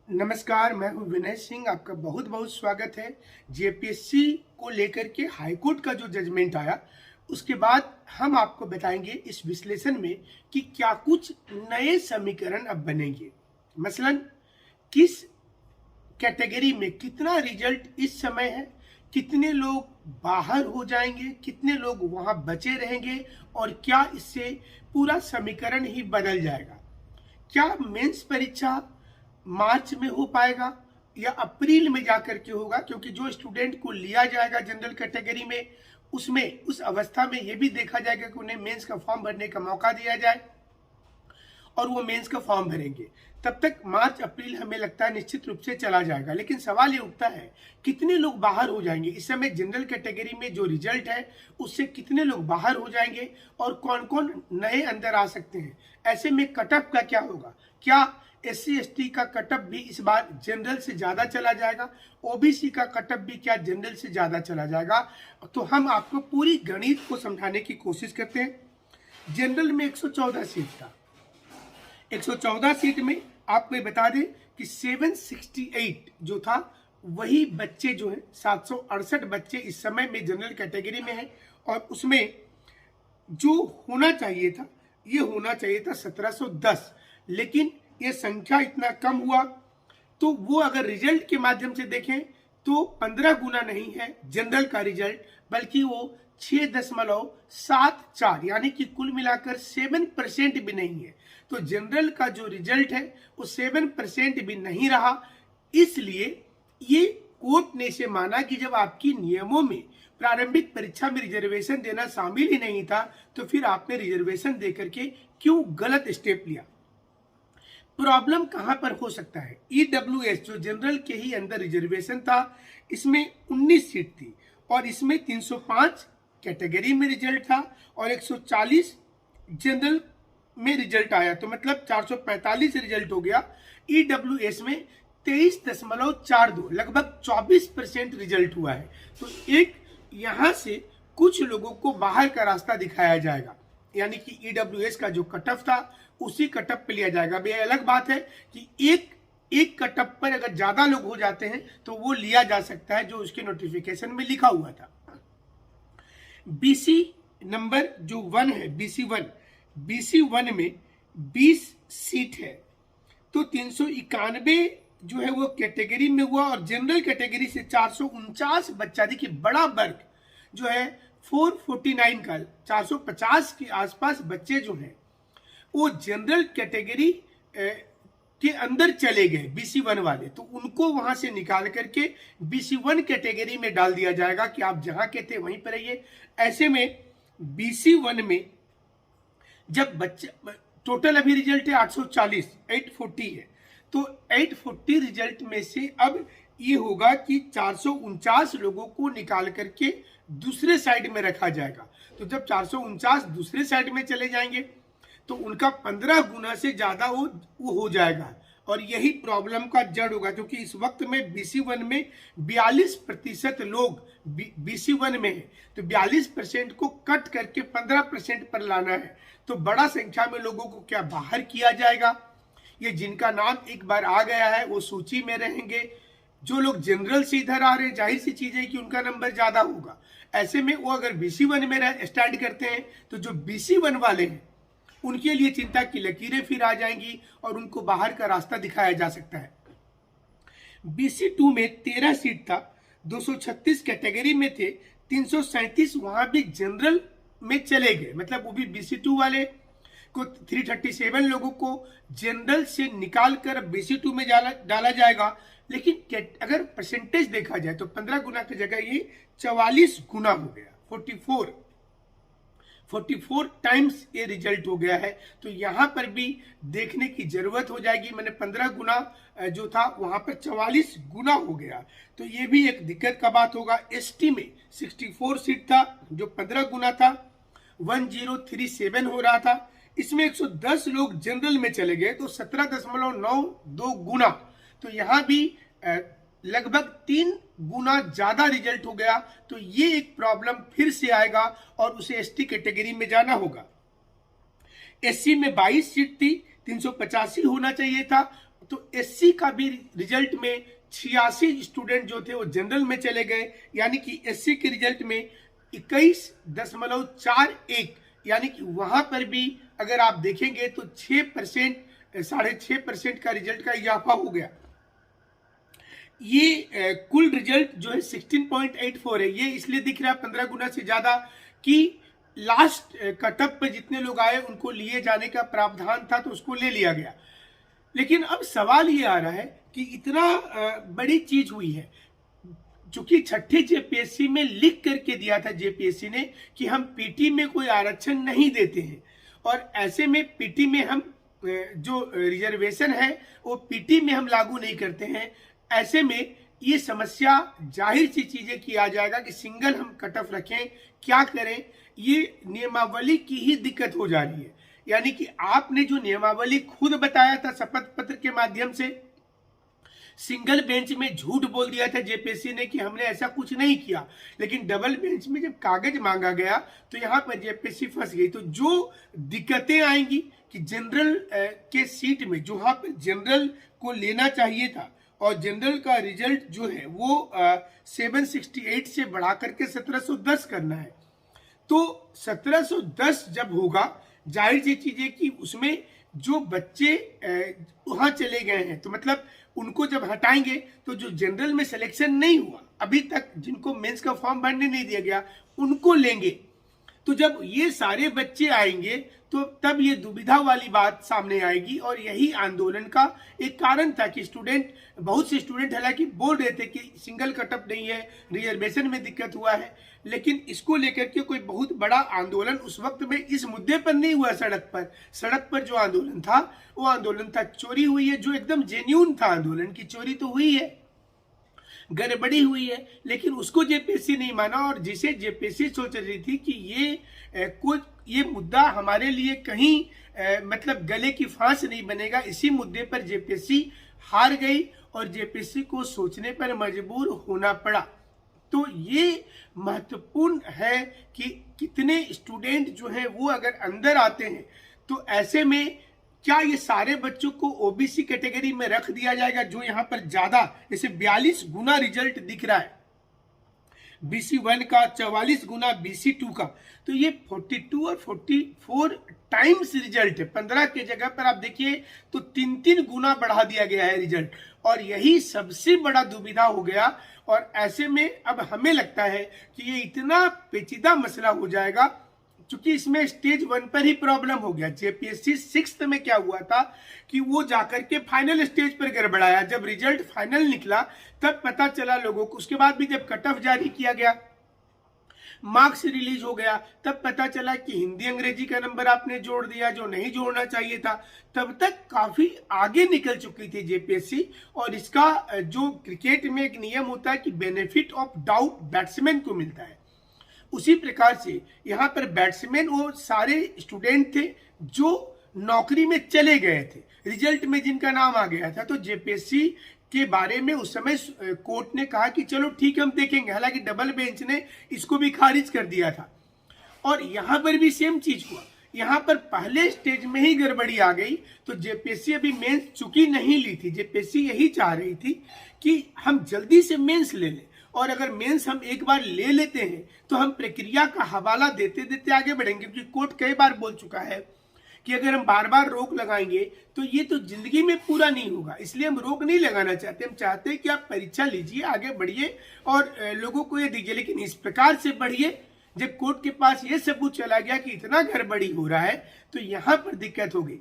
नमस्कार, मैं हूं विनय सिंह। आपका बहुत बहुत स्वागत है। जेपीएससी को लेकर के हाईकोर्ट का जो जजमेंट आया उसके बाद हम आपको बताएंगे इस विश्लेषण में कि क्या कुछ नए समीकरण अब बनेंगे। मसलन किस कैटेगरी में कितना रिजल्ट इस समय है, कितने लोग बाहर हो जाएंगे, कितने लोग वहां बचे रहेंगे और क्या इससे पूरा समीकरण ही बदल जाएगा। क्या मेंस परीक्षा मार्च में हो पाएगा या अप्रैल में जाकर के होगा, क्योंकि जो स्टूडेंट को लिया जाएगा जनरल कैटेगरी में उसमें उस अवस्था में यह भी देखा जाएगा कि उन्हें मेंस का फॉर्म भरने का मौका दिया जाए और वो मेंस का फॉर्म भरेंगे। तब तक मार्च अप्रैल हमें लगता है निश्चित रूप से चला जाएगा। लेकिन सवाल ये उठता है कितने लोग बाहर हो जाएंगे। इस समय जनरल कैटेगरी में जो रिजल्ट है उससे कितने लोग बाहर हो जाएंगे और कौन कौन नए अंदर आ सकते हैं। ऐसे में कटअप का क्या होगा, क्या SC ST का कटअप भी इस बार जनरल से ज्यादा चला जाएगा, OBC का कटअप भी क्या जनरल से ज्यादा चला जाएगा। तो हम आपको पूरी गणित को समझाने की कोशिश करते हैं। जनरल में 114 सीट था, 114 सीट में आपको बता दें कि 768 जो था वही बच्चे जो है 768 बच्चे इस समय में जनरल कैटेगरी में हैं और उसमें जो होना चाहिए था ये होना चाहिए था 1710। लेकिन ये संख्या इतना कम हुआ तो वो अगर रिजल्ट के माध्यम से देखें तो 15 गुना नहीं है जनरल का रिजल्ट, बल्कि वो 6.74 यानी कि कुल मिलाकर 7% भी नहीं है। तो जनरल का जो रिजल्ट है वो 7% भी नहीं रहा। इसलिए ये कोर्ट ने इसे माना कि जब आपकी नियमों में प्रारंभिक परीक्षा में रिजर्वेशन देना शामिल ही नहीं था तो फिर आपने रिजर्वेशन देकर के क्यों गलत स्टेप लिया। प्रॉब्लम कहां पर हो सकता है, EWS जो जनरल के ही अंदर रिजर्वेशन था इसमें 19 सीट थी और इसमें 305 कैटेगरी में रिजल्ट था और 140 जनरल में रिजल्ट आया, तो मतलब 445 रिजल्ट हो गया। EWS में 23.42 लगभग 24% रिजल्ट हुआ है। तो एक यहां से कुछ लोगों को बाहर का रास्ता दिखाया जाएगा, यानी कि EWS का जो कटअप था उसी कटअप पे लिया जाएगा। अब ये अलग बात है कि एक कटअप पर अगर ज्यादा लोग हो जाते हैं तो वो लिया जा सकता है जो उसके नोटिफिकेशन में लिखा हुआ था। BC नंबर जो 1 है, BC 1 में 20 सीट है तो 391 जो है वो कैटेगरी में हुआ और जनरल कैटेगरी से 449 बच्चा, देखिए बड़ा वर्ग जो है 449 का 450 के आसपास बच्चे जो हैं वो जनरल कैटेगरी के अंदर चले गए BC 1 वाले, तो उनको वहां से निकाल करके BC 1 कैटेगरी में डाल दिया जाएगा कि आप जहां के थे वहीं पर रहिए। ऐसे में BC 1 में जब बच्चे टोटल अभी रिजल्ट है 840 840 है तो 840 रिजल्ट में से अब ये होगा कि 449 लोगों को निकाल करके दूसरे साइड में रखा जाएगा। तो जब 449 दूसरे साइड में चले जाएंगे तो उनका 15 गुना से ज्यादा वो हो जाएगा और यही प्रॉब्लम का जड़ होगा, क्योंकि इस वक्त में BC 1 में 42% लोग BC 1 में है तो 42% को कट करके 15% पर लाना है। तो बड़ा संख्या में लोगों को क्या बाहर किया जाएगा। ये जिनका नाम एक बार आ गया है वो सूची में रहेंगे। जो लोग जनरल से इधर आ रहे हैं जाहिर सी चीज है कि उनका नंबर ज्यादा होगा। ऐसे में वो अगर BC 1 में स्टैंड करते हैं तो जो BC 1 वाले हैं उनके लिए चिंता की लकीरें फिर आ जाएंगी और उनको बाहर का रास्ता दिखाया जा सकता है। BC 2 में 13 सीट था, 236 कैटेगरी में थे, 337 वहां भी जनरल में चले गए, मतलब वो भी BC 2 वाले को 337 लोगों को जनरल से निकाल कर BC 2 में डाला जाएगा। लेकिन अगर परसेंटेज देखा जाए तो 15 गुना की जगह ये 44 गुना हो गया, 44 टाइम्स ये रिजल्ट हो गया है। तो यहां पर भी देखने की जरूरत हो जाएगी। मैंने 15 गुना जो था वहां पर 44 गुना हो गया, तो ये भी एक दिक्कत का बात होगा। ST में 64 सीट था जो 15 गुना था, 1037 हो रहा था। इसमें 110 लोग जनरल में चले गए तो 17.92 गुना, तो यहां भी लगभग 3 गुना ज्यादा रिजल्ट हो गया। तो ये एक प्रॉब्लम फिर से आएगा और उसे ST कैटेगरी में जाना होगा। SC में 22 सीट थी, 385 होना चाहिए था, तो एससी का भी रिजल्ट में 86 स्टूडेंट जो थे वो जनरल में चले गए, यानी कि एससी के रिजल्ट में 21.41, यानी कि वहां पर भी अगर आप देखेंगे तो 6%, 6.5% का रिजल्ट का इजाफा हो गया। ये कुल रिजल्ट जो है 16.84 है। ये इसलिए दिख रहा है 15 गुना से ज्यादा कि लास्ट कटअप पे जितने लोग आए उनको लिए जाने का प्रावधान था तो उसको ले लिया गया। लेकिन अब सवाल ये आ रहा है कि इतना बड़ी चीज हुई है, चूंकि छठे जेपीएससी में लिख करके दिया था जेपीएससी ने कि हम पीटी में कोई आरक्षण नहीं देते हैं, और ऐसे में पीटी में हम जो रिजर्वेशन है वो पीटी में हम लागू नहीं करते हैं। ऐसे में ये समस्या जाहिर सी चीजें किया जाएगा कि सिंगल हम कट ऑफ रखें, क्या करें, ये नियमावली की ही दिक्कत हो जा रही है। यानी कि आपने जो नियमावली खुद बताया था शपथ पत्र के माध्यम से, सिंगल बेंच में झूठ बोल दिया था जेपीएससी ने कि हमने ऐसा कुछ नहीं किया, लेकिन डबल बेंच में जब कागज मांगा गया तो यहां पर जेपीएससी फंस गई। तो जो दिक्कतें आएंगी कि जनरल के सीट में जहां पर जनरल को लेना चाहिए था और जनरल का रिजल्ट जो है वो 768 से बढ़ा करके 1710 करना है, तो 1710 जब होगा जाहिर सी चीज है कि उसमें जो बच्चे वहां चले गए हैं तो मतलब उनको जब हटाएंगे तो जो जनरल में सिलेक्शन नहीं हुआ अभी तक, जिनको मेंस का फॉर्म भरने नहीं दिया गया, उनको लेंगे। तो जब ये सारे बच्चे आएंगे तो तब ये दुविधा वाली बात सामने आएगी, और यही आंदोलन का एक कारण था कि बहुत से स्टूडेंट हालांकि बोल रहे थे कि सिंगल कटअप नहीं है, रिजर्वेशन में दिक्कत हुआ है, लेकिन इसको लेकर के कोई बहुत बड़ा आंदोलन उस वक्त में इस मुद्दे पर नहीं हुआ। सड़क पर जो आंदोलन था वो आंदोलन था चोरी हुई है, जो एकदम जेन्यून था आंदोलन की चोरी तो हुई है, गड़बड़ी हुई है, लेकिन उसको जेपीएससी नहीं माना। और जिसे जेपीएससी सोच रही थी कि ये मुद्दा हमारे लिए कहीं मतलब गले की फांस नहीं बनेगा, इसी मुद्दे पर जेपीएससी हार गई और जेपीएससी को सोचने पर मजबूर होना पड़ा। तो ये महत्वपूर्ण है कि कितने स्टूडेंट जो है वो अगर अंदर आते हैं तो ऐसे में क्या ये सारे बच्चों को ओबीसी कैटेगरी में रख दिया जाएगा, जो यहाँ पर ज्यादा जैसे 42 गुना रिजल्ट दिख रहा है BC1 का, 44 गुना BC2 का, तो ये 42 और 44 टाइम्स रिजल्ट है। 15 के जगह पर आप देखिए तो 3 गुना बढ़ा दिया गया है रिजल्ट, और यही सबसे बड़ा दुविधा हो गया। और ऐसे में अब हमें लगता है कि ये इतना पेचीदा मसला हो जाएगा, चूंकि इसमें स्टेज 1 पर ही प्रॉब्लम हो गया। जेपीएससी 6th में क्या हुआ था कि वो जाकर के फाइनल स्टेज पर गड़बड़ाया। जब रिजल्ट फाइनल निकला तब पता चला लोगों को, उसके बाद भी जब कट ऑफ जारी किया गया, मार्क्स रिलीज हो गया, तब पता चला कि हिंदी अंग्रेजी का नंबर आपने जोड़ दिया जो नहीं जोड़ना चाहिए था। तब तक काफी आगे निकल चुकी थी जेपीएससी। और इसका जो क्रिकेट में एक नियम होता है कि बेनिफिट ऑफ डाउट बैट्समैन को मिलता है, उसी प्रकार से यहाँ पर बैट्समैन वो सारे स्टूडेंट थे जो नौकरी में चले गए थे, रिजल्ट में जिनका नाम आ गया था। तो जेपीएससी के बारे में उस समय कोर्ट ने कहा कि चलो ठीक है हम देखेंगे, हालांकि डबल बेंच ने इसको भी खारिज कर दिया था। और यहाँ पर भी सेम चीज हुआ, यहाँ पर पहले स्टेज में ही गड़बड़ी आ गई। तो जेपीएससी अभी मेंस चूंकि नहीं ली थी, जेपीएससी यही चाह रही थी कि हम जल्दी से मेंस ले लें, और अगर मेंस हम एक बार ले लेते हैं तो हम प्रक्रिया का हवाला देते देते आगे बढ़ेंगे, क्योंकि कोर्ट कई बार बोल चुका है कि अगर हम बार बार रोक लगाएंगे तो ये तो जिंदगी में पूरा नहीं होगा। इसलिए हम रोक नहीं लगाना चाहते, हम चाहते हैं कि आप परीक्षा लीजिए, आगे बढ़िए और लोगों को ये दीजिए, लेकिन इस प्रकार से बढ़िए। जब कोर्ट के पास ये सबूत चला गया कि इतना गड़बड़ी हो रहा है तो यहाँ पर दिक्कत हो गई।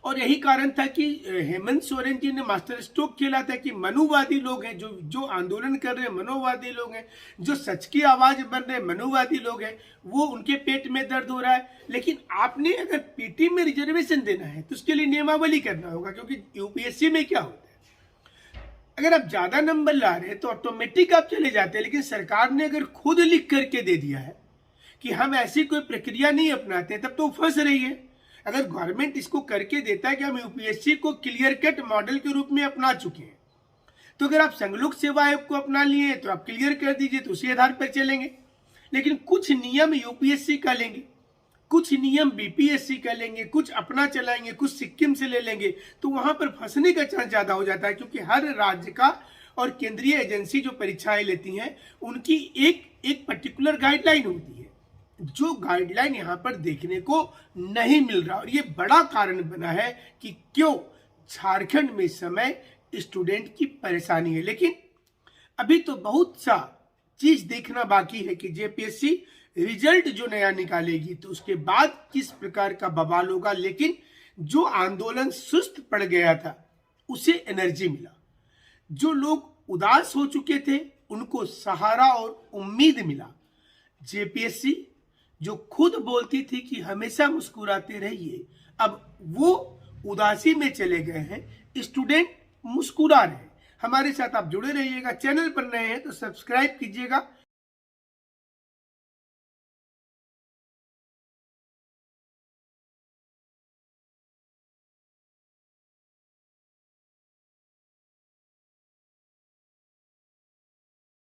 और यही कारण था कि हेमंत सोरेन जी ने मास्टर स्ट्रोक खेला था कि मनुवादी लोग हैं, जो आंदोलन कर रहे हैं मनुवादी लोग हैं, जो सच की आवाज बन रहे हैं मनुवादी लोग हैं, वो उनके पेट में दर्द हो रहा है। लेकिन आपने अगर पीटी में रिजर्वेशन देना है तो उसके लिए नियमावली करना होगा, क्योंकि यूपीएससी में क्या होता है, अगर आप ज्यादा नंबर ला रहे हैं तो ऑटोमेटिक आप चले जाते हैं। लेकिन सरकार ने अगर खुद लिख करके दे दिया है कि हम ऐसी कोई प्रक्रिया नहीं अपनाते, तब तो फंस रही है। अगर गवर्नमेंट इसको करके देता है कि हम यूपीएससी को क्लियर कट मॉडल के रूप में अपना चुके हैं, तो अगर आप संघलोक सेवा आयोग को अपना लिए तो आप क्लियर कर दीजिए, तो उसी आधार पर चलेंगे। लेकिन कुछ नियम यूपीएससी का लेंगे, कुछ नियम बीपीएससी का लेंगे, कुछ अपना चलाएंगे, कुछ सिक्किम से ले लेंगे, तो वहां पर फंसने का चांस ज्यादा हो जाता है, क्योंकि हर राज्य का और केंद्रीय एजेंसी जो परीक्षाएं लेती हैं उनकी एक पर्टिकुलर गाइडलाइन होती है, जो गाइडलाइन यहाँ पर देखने को नहीं मिल रहा। और ये बड़ा कारण बना है कि क्यों झारखंड में इस समय स्टूडेंट की परेशानी है। लेकिन अभी तो बहुत सा चीज देखना बाकी है कि जेपीएससी रिजल्ट जो नया निकालेगी तो उसके बाद किस प्रकार का बवाल होगा। लेकिन जो आंदोलन सुस्त पड़ गया था उसे एनर्जी मिला, जो लोग उदास हो चुके थे उनको सहारा और उम्मीद मिला। जेपीएससी जो खुद बोलती थी कि हमेशा मुस्कुराते रहिए, अब वो उदासी में चले गए हैं, स्टूडेंट मुस्कुरा रहे हैं। हमारे साथ आप जुड़े रहिएगा, चैनल पर नए हैं तो सब्सक्राइब कीजिएगा।